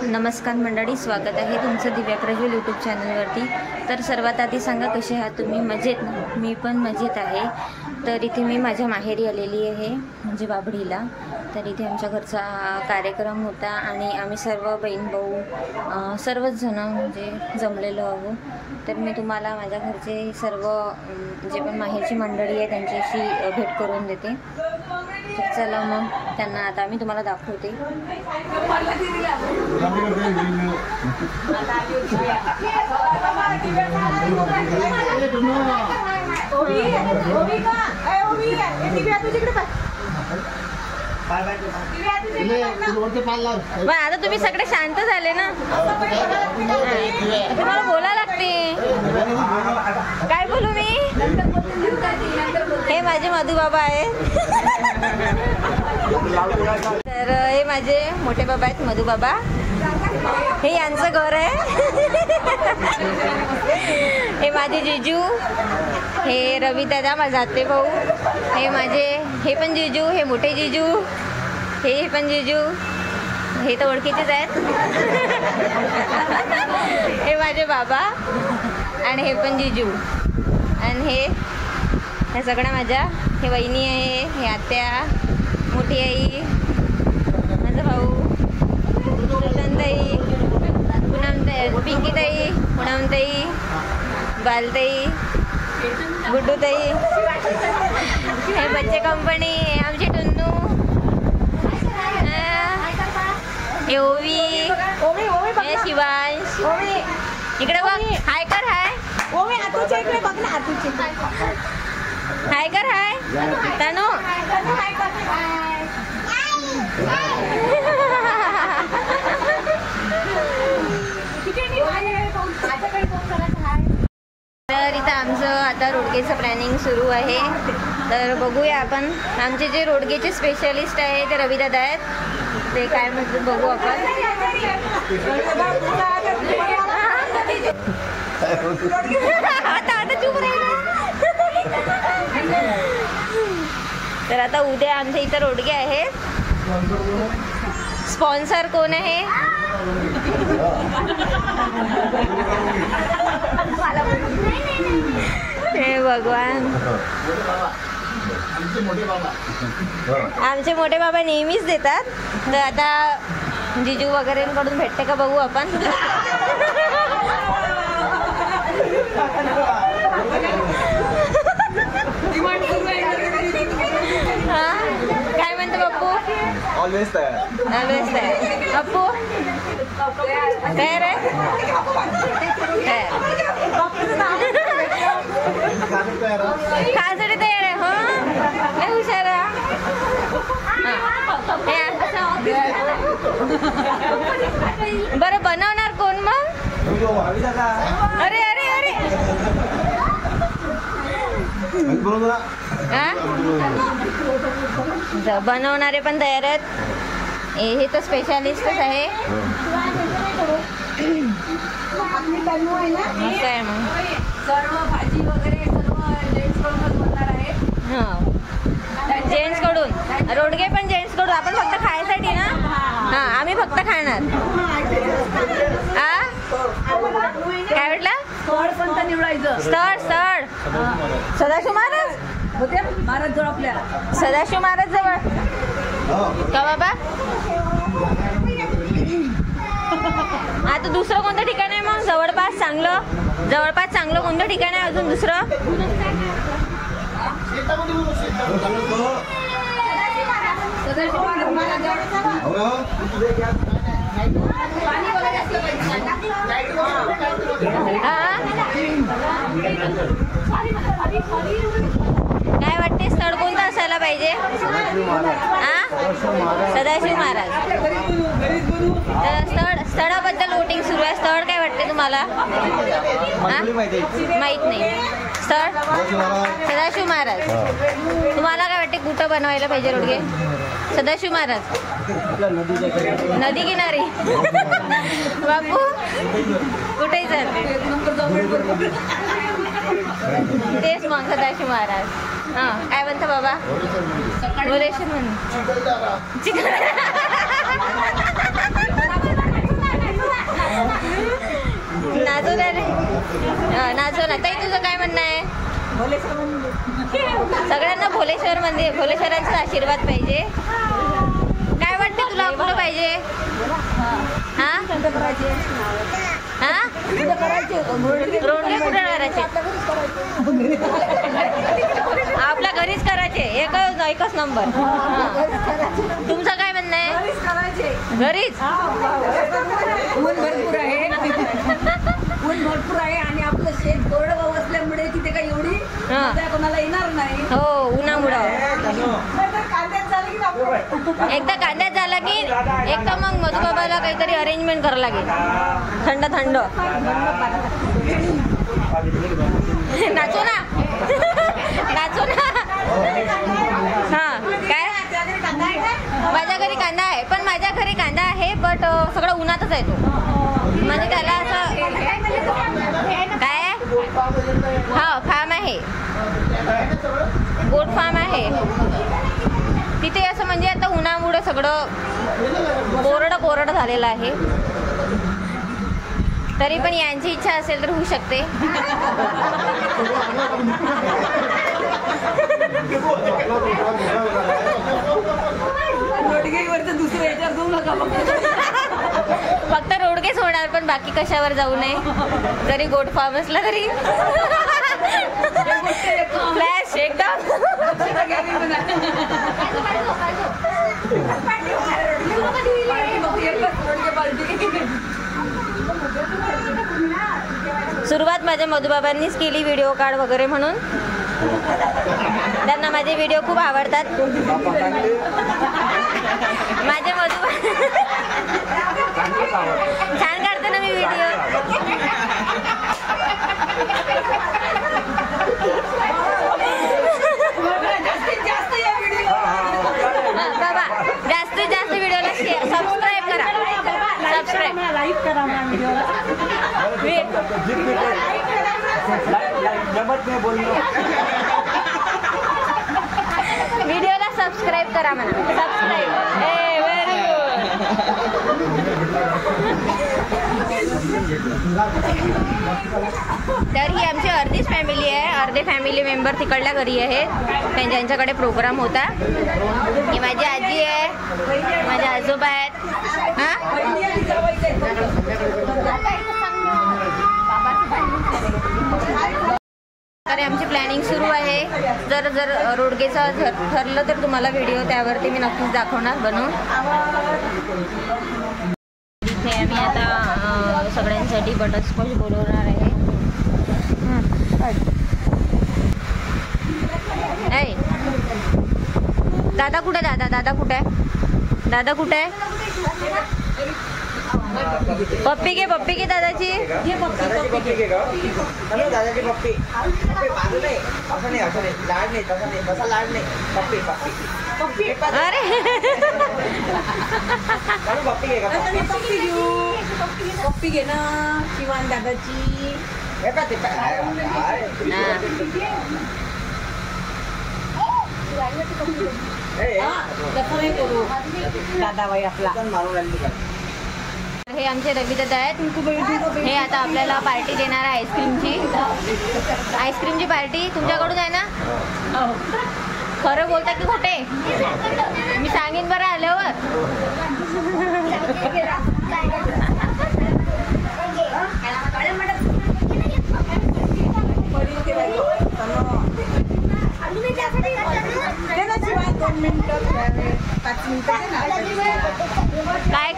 नमस्कार मंडळी, स्वागत आहे तुमचं दिव्या प्रज्वल यूट्यूब चॅनलवरती। तर सर्वात आधी सांगा कसे आहात तुम्ही? मजेत ना? मी पण मजेत आहे। तर इथे मी माझ्या माहेरी आलेली आहे, म्हणजे बाभडीला। तर इथे आमच्या घरचा कार्यक्रम होता आणि आम्ही सर्व बहीण भाऊ सर्वच जण म्हणजे जमलेलो आहोत। तर मी तुम्हाला माझ्या घरचे सर्व जे पण माहेरची मंडळी आहे त्यांच्याशी भेट करून देते। तर चला मग त्यांना आता मी तुम्हाला दाखवते। आता तुम्ही सगळे शांत झाले ना? तुम्हाला बोलायला लागते। काय बोलू मी? हे माझे मधू बाबा आहेत। तर हे माझे मोठे बाबा आहेत, मधू बाबा। हे यांचं घर आहे। हे माझे जीजू, हे रवी दादा माझा आते भाऊ, हे माझे हे पण जीजू, हे मोठे जीजू, हे पण जीजू, हे तर ओळखीचेच आहेत। हे माझे बाबा आणि हे पण जीजू आणि हे सगळ्या माझ्या, हे वहिनी आहे, हे आत्या, मोठी आई, माझा भाऊ, सुशांताई, पूनमताई, पिंकीताई, पूनमताई, बालताई, गुड्डूताई, हे बच्चे कंपनी, हे आमची टुन्नू, हे ओवी, हे शिवांश, इकडे बघ, हाय कर, हाय ओवी, आतूच्या इकडे बघ ना, आतूची हाय कर, हाय तनु, हाय कर, तर इथं आमचं आता रोडगेचं प्लॅनिंग सुरू आहे। तर बघूया आपण, आमचे जे रोडगेचे स्पेशलिस्ट आहे ते रविदादा आहेत, ते काय म्हणतात बघू आपण। आता चुप राहिला। तर आता उद्या आमच्या इथं रोडगे आहेत। स्पॉन्सर कोण आहे? हे भगवान, आमचे मोठे बाबा नेहमीच देतात। तर आता जीजू वगैरेंकडून भेटते का बघू आपण। काय म्हणतो बाप्पू? ऑलवेज तयार, ऑलवेज तयार। बाप्पू तयार आहे? खायसाठी तयार आहे। हो, लय हुशार आहे। बरं, बनवणार कोण मग? अरे अरे अरे, बनवणारे पण तयार आहेत। हे तर स्पेशालिस्टच आहे। काय मग सर्व भाजी वगैरे सर्व जेंट्स कडूनच बनणार आहे। जेंट्स कडून, रोडगे पण जेंट्स कडून। आपण फक्त खायसाठी ना? हा, आम्ही फक्त खाणार। काय म्हटलं? स्थळ पण तर निवडायचं। स्थळ स्थळ सदाशिव महाराज होते महाराज जवळ, आपल्या सदाशिव महाराज जवळ का बाबा? आता दुसरं कोणतं ठिकाण आहे मग जवळपास चांगलं? जवळपास चांगलं कोणतं ठिकाण आहे अजून दुसरं? काय वाटते, स्थळ कोणतं असायला पाहिजे? सदाशिव महाराज। तर स्थळाबद्दल वोटिंग सुरू आहे। स्थळ काय वाटते तुम्हाला? माहित नाही। स्थळ सदाशिव महाराज। तुम्हाला काय वाटते, कुठं बनवायला पाहिजे रोडगे? सदाशिव महाराज नदी किनारी। बापू कुठेही चालते तेच मग सदाशिव महाराज। हां, काय म्हणता बाबा? बोलेशन म्हण भोलेश्वर मंदिर, भोलेश्वरांचा आशीर्वाद पाहिजे. काय वाटते तुला, कुठं पाहिजे? हा हा रोडगे कुठे करायचे? आपल्या घरीच करायचे. एकच नंबर. तुमचं काय म्हणणं आहे? घरीच. ऊन भरपूर आहे, ऊन भरपूर आहे आणि आपलं शेत कोरडवाहू असल्यामुळे तिथे काही एवढी मजा कोणाला येणार नाही. हो, उन्हामुळं. एकदा कांद्यात झाला की एकदा मग मधुबाबाला काहीतरी अरेंजमेंट करावं लागेल. थंड थंड नाचो ना. नाचो ना. हा काय? माझ्या घरी कांदा आहे, पण माझ्या घरी कांदा आहे बट सगळं उन्हातच आहे तो. म्हणजे त्याला असं काय? हा, फार्म आहे, गोट फार्म आहे तिथे. असं म्हणजे आता उन्हामुळे सगळं कोरडं झालेलं आहे. तरी पण यांची इच्छा असेल तर होऊ शकते. दुसऱ्या याच्यावर जाऊ नका. फक्त रोडगेच होणार, पण बाकी कशावर जाऊ नये. जरी गोट फार्म असला तरी फ्लॅश एकदम. सुरुवात माझ्या मधुबाबांनीच केली व्हिडिओ काढ वगैरे म्हणून. त्यांना माझे व्हिडिओ खूप आवडतात. माझे मधुबा छान काढते ना मी व्हिडिओ. बाबा जास्तीत जास्त व्हिडिओला सबस्क्राईब करा. सबस्क्राईब लाईक करा. व्हिडिओला सबस्क्राईब करा म्हणा. सबस्क्राईब. व्हेरी तर ही आमची अर्धीच फॅमिली आहे. अर्धे फॅमिली मेंबर तिकडल्या घरी आहेत, ज्यांच्याकडे प्रोग्राम होता. ही माझी आजी आहे, माझे आजोबा आहेत. हा तर आमची प्लॅनिंग सुरू आहे. जर रोडगेचं ठरलं तर तुम्हाला व्हिडिओ त्यावरती मी नक्कीच दाखवणार बनवून. इथे आम्ही आता सगळ्यांसाठी बटरस्कॉच बोलवणार आहे. दादा कुठे? दादा कुठे आहे? दादा कुठे आहे? पप्पी घे दादाची. दादाची पप्पी. असं नाही, लाड नाही, तसं नाही, तसा लाड नाही. पप्पी. अरे पप्पी घे का? पप्पी घे ना शिवान दादाची. दादा बाई आपला. हे आमचे रविदादा आहेत. हे आता आपल्याला पार्टी देणार आहे आईस्क्रीमची पार्टी. तुमच्याकडून आहे ना? खरं बोलता की खोटे? मी सांगेन बरं आल्यावर. काय?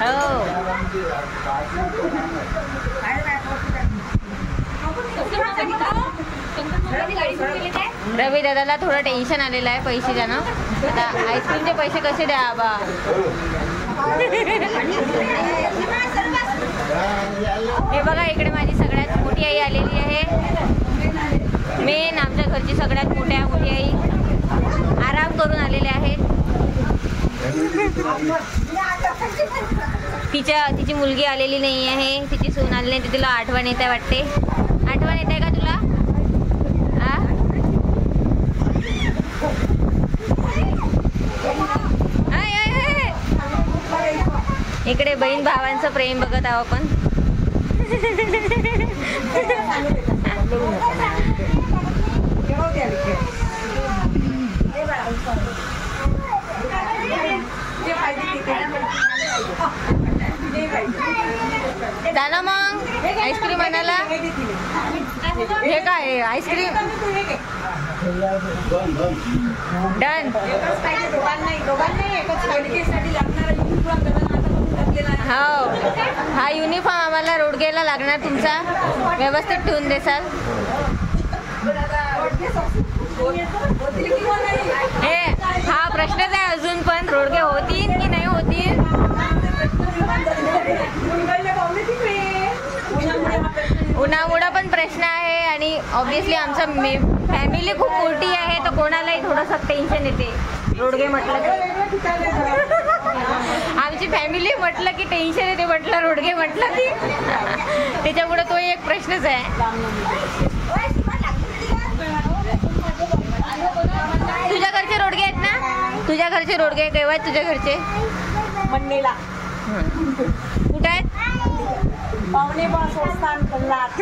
हो रवी दादाला थोडं टेन्शन आलेलं आहे पैसे द्यानं. आता आईस्क्रीमचे पैसे कसे द्या बा. हे बघा इकडे माझी सगळ्यात मोठी आई आलेली आहे. मेन आमच्या घरची सगळ्यात मोठी आई आराम करून आलेले आहेत. तिची मुलगी आलेली नाही आहे, तिची सून आली नाही. तिला आठवण येते वाटते. आठवण येते का तुला? इकडे बहीण भावांचं प्रेम बघत आहोत आपण. ते आले ते झालं मग आईस्क्रीम आणायला. हे काय आईस्क्रीम डन. हो हा युनिफॉर्म आम्हाला रोडगेला लागणार तुमचा, व्यवस्थित ठेवून देसाल. हे हा प्रश्नच आहे अजून पण, रोडगे होतील की नाही होतील. उन्हामुळे पण प्रश्न आहे आणि ऑब्विसली आमचं फॅमिली खूप मोठी आहे तर कोणालाही थोडंसं टेन्शन येते. रोडगे म्हटलं की आमची फॅमिली म्हटलं की टेन्शन येते, म्हटलं रोडगे म्हटलं की त्याच्यामुळे तो एक प्रश्नच आहे. तुझ्या घरचे रोडगे आहेत ना? तुझ्या घरचे रोडगे केव्हा आहेत तुझ्या घरचे? मंडीला. कुठे आहेत? पावणे बॉस संस्थान कल्लात.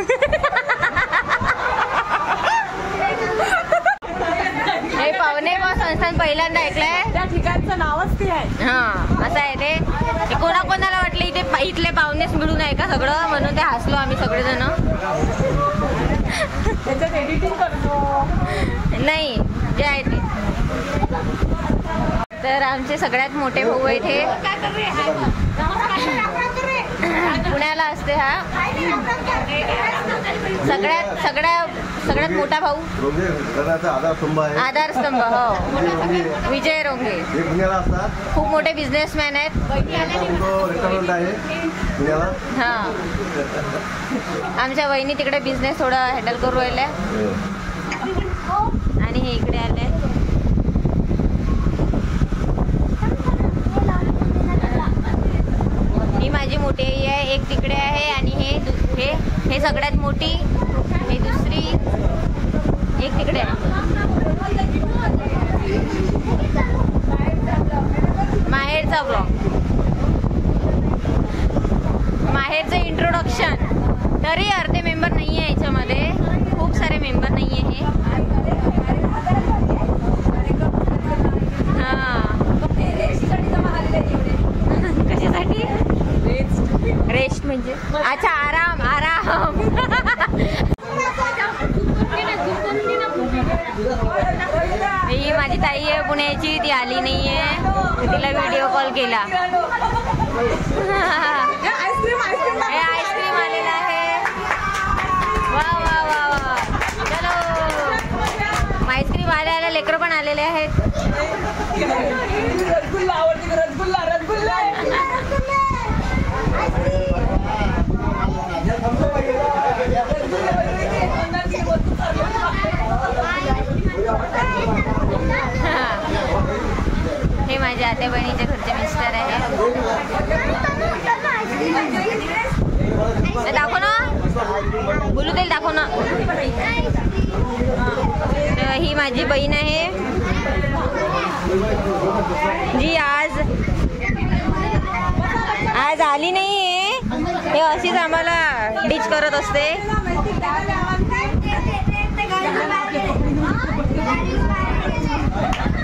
हे पावणे बॉस संस्थान पहिल्यांदा ऐकलंय. त्या ठिकाणचं नावच ते आहे. हा असं आहे ते. कोणाकोणाला वाटलं इथले पाहुणेच मिळून आहे का सगळं, म्हणून ते हसलो आम्ही सगळेजण. त्याच्यात एडिटिंग करतो नाही जे आहे ते. तर आमचे सगळ्यात मोठे भाऊ आहेत हे. पुण्याला असते हा. सगळ्यात मोठा भाऊ आधारस्तंभ. हो विजय रोंगे. खूप मोठे बिझनेसमॅन आहेत. हा आमच्या वहिनी तिकडे बिझनेस थोडा हँडल करू राहिल्या आणि हे इकडे आले. ही माझी मोठी आई आहे, एक तिकडे आहे आणि हे सगळ्यात मोठी, हे दुसरी, एक तिकडे आहे. माहेरचा ब्लॉग, माहेरचं इंट्रोडक्शन. तरी अर्धे मेंबर नाही आहे याच्यामध्ये, खूप सारे मेंबर नाही आहे. कशासाठी? रेस्ट म्हणजे अच्छा आराम आराम. ही माझी ताई आहे पुण्याची, ती आली नाहीये, तिला व्हिडिओ कॉल केला. हे आईस्क्रीम आलेला आहे. वा वा वा वा. चलो आईस्क्रीम आल्या लेकरं पण आलेले आहेत. हे माझ्या आत्या बहिणीच्या घरचे मिस्टर आहे. दाखव ना, बोलू तेल दाखव ना. ही माझी बहीण आहे जी आज आली नाहीये. हे अशीच आम्हाला डिच करत असते.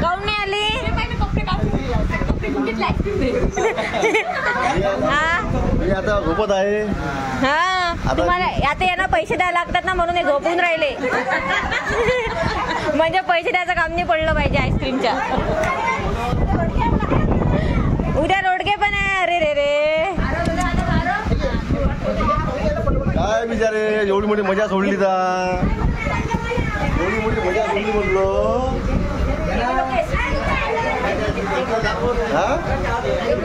काऊन नाही आली? आता झोपत आहे. हा तुम्हाला आता यांना पैसे द्यायला लागतात ना, म्हणून हे झोपून राहिले. म्हणजे पैसे द्यायचं काम नाही पडलं पाहिजे आईस्क्रीमच्या. उद्या रोडगे पण आहे. अरे रे रे काय बिचारे, एवढी मोठी मजा सोडली तर, एवढी मोठी मजा सोडली म्हटलो.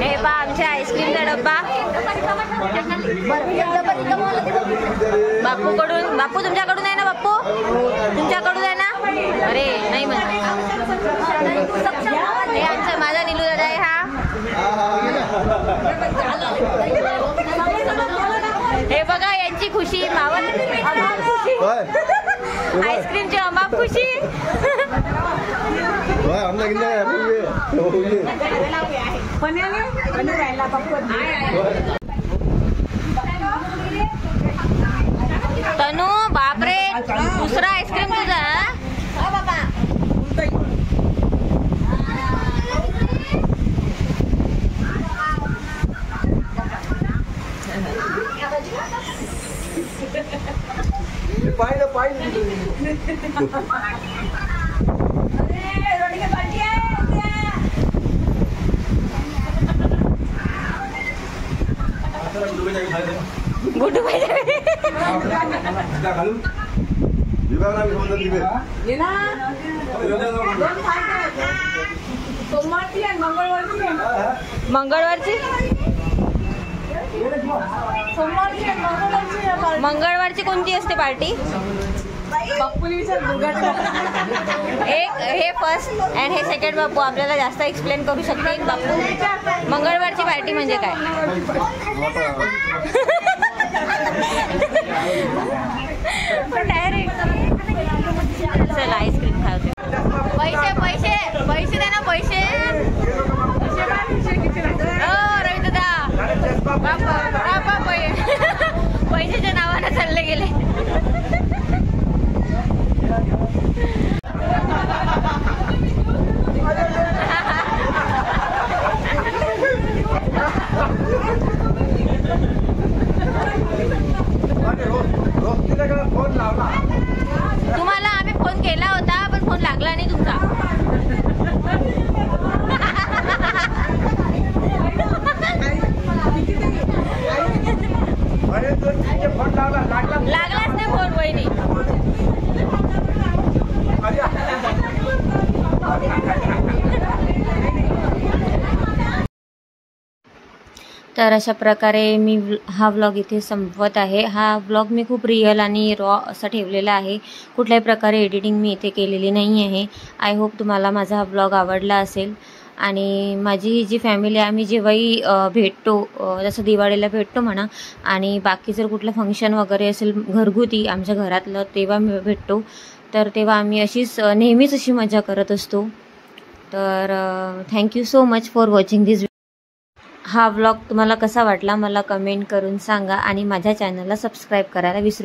हे पा आमच्या आईस्क्रीमचा डब्बा बापूकडून. बापू तुमच्याकडून आहे ना? बापू तुमच्याकडून आहे ना? अरे नाही म्हणत. हे आमचा माझा निलू दादा आहे हा. हे बघा यांची खुशी, मावत आईस्क्रीमची अमाप खुशी. तनू बापरे, दुसरा आईस्क्रीम तुझा. रोडीके पार्टी आहे उद्या. गुड्डू पाहिजे ये ना दोन खायचे. सोमवारची आणि मंगळवारची. मंगळवारची सोमवारची आणि मंगळवारची. मंगळवारची कोणती असते पार्टी? बाप्पूली विचार एक हे फर्स्ट अँड हे सेकंड बाप्पू आपल्याला जास्त एक्सप्लेन करू शकते. एक बाप्पू मंगळवारची पार्टी म्हणजे काय? डायरेक्ट चला आईस्क्रीम खावते. पैसे पैसे पैसे दे ना पैसे. रविदा बापा पैशाच्या नावानं चालले गेले. तुम्हाला आम्ही फोन केला होता पण फोन लागला नाही तुमचा. लागलाच नाही फोन वहिनी. तर अशा प्रकारे मी हा व्लॉग इथे संपवत आहे. हा व्लॉग मी खूप रिअल आणि रॉ असा ठेवलेला आहे. कुठल्याही प्रकारे एडिटिंग मी इथे केलेली नाही आहे. आय होप तुम्हाला माझा हा व्लॉग आवडला असेल. आणि माझी ही जी फॅमिली आहे, आम्ही जेव्हाही भेटतो, जसं दिवाळीला भेटतो म्हणा, आणि बाकी जर कुठलं फंक्शन वगैरे असेल घरगुती आमच्या घरातलं तेव्हा भेटतो, तर तेव्हा आम्ही अशीच नेहमीच अशी मजा करत असतो. तर thank you so much for watching this. हा व्लॉग तुम्हाला कसा वाटला मला कमेंट करून सांगा आणि माझ्या चॅनलला सबस्क्राईब करायला विसरू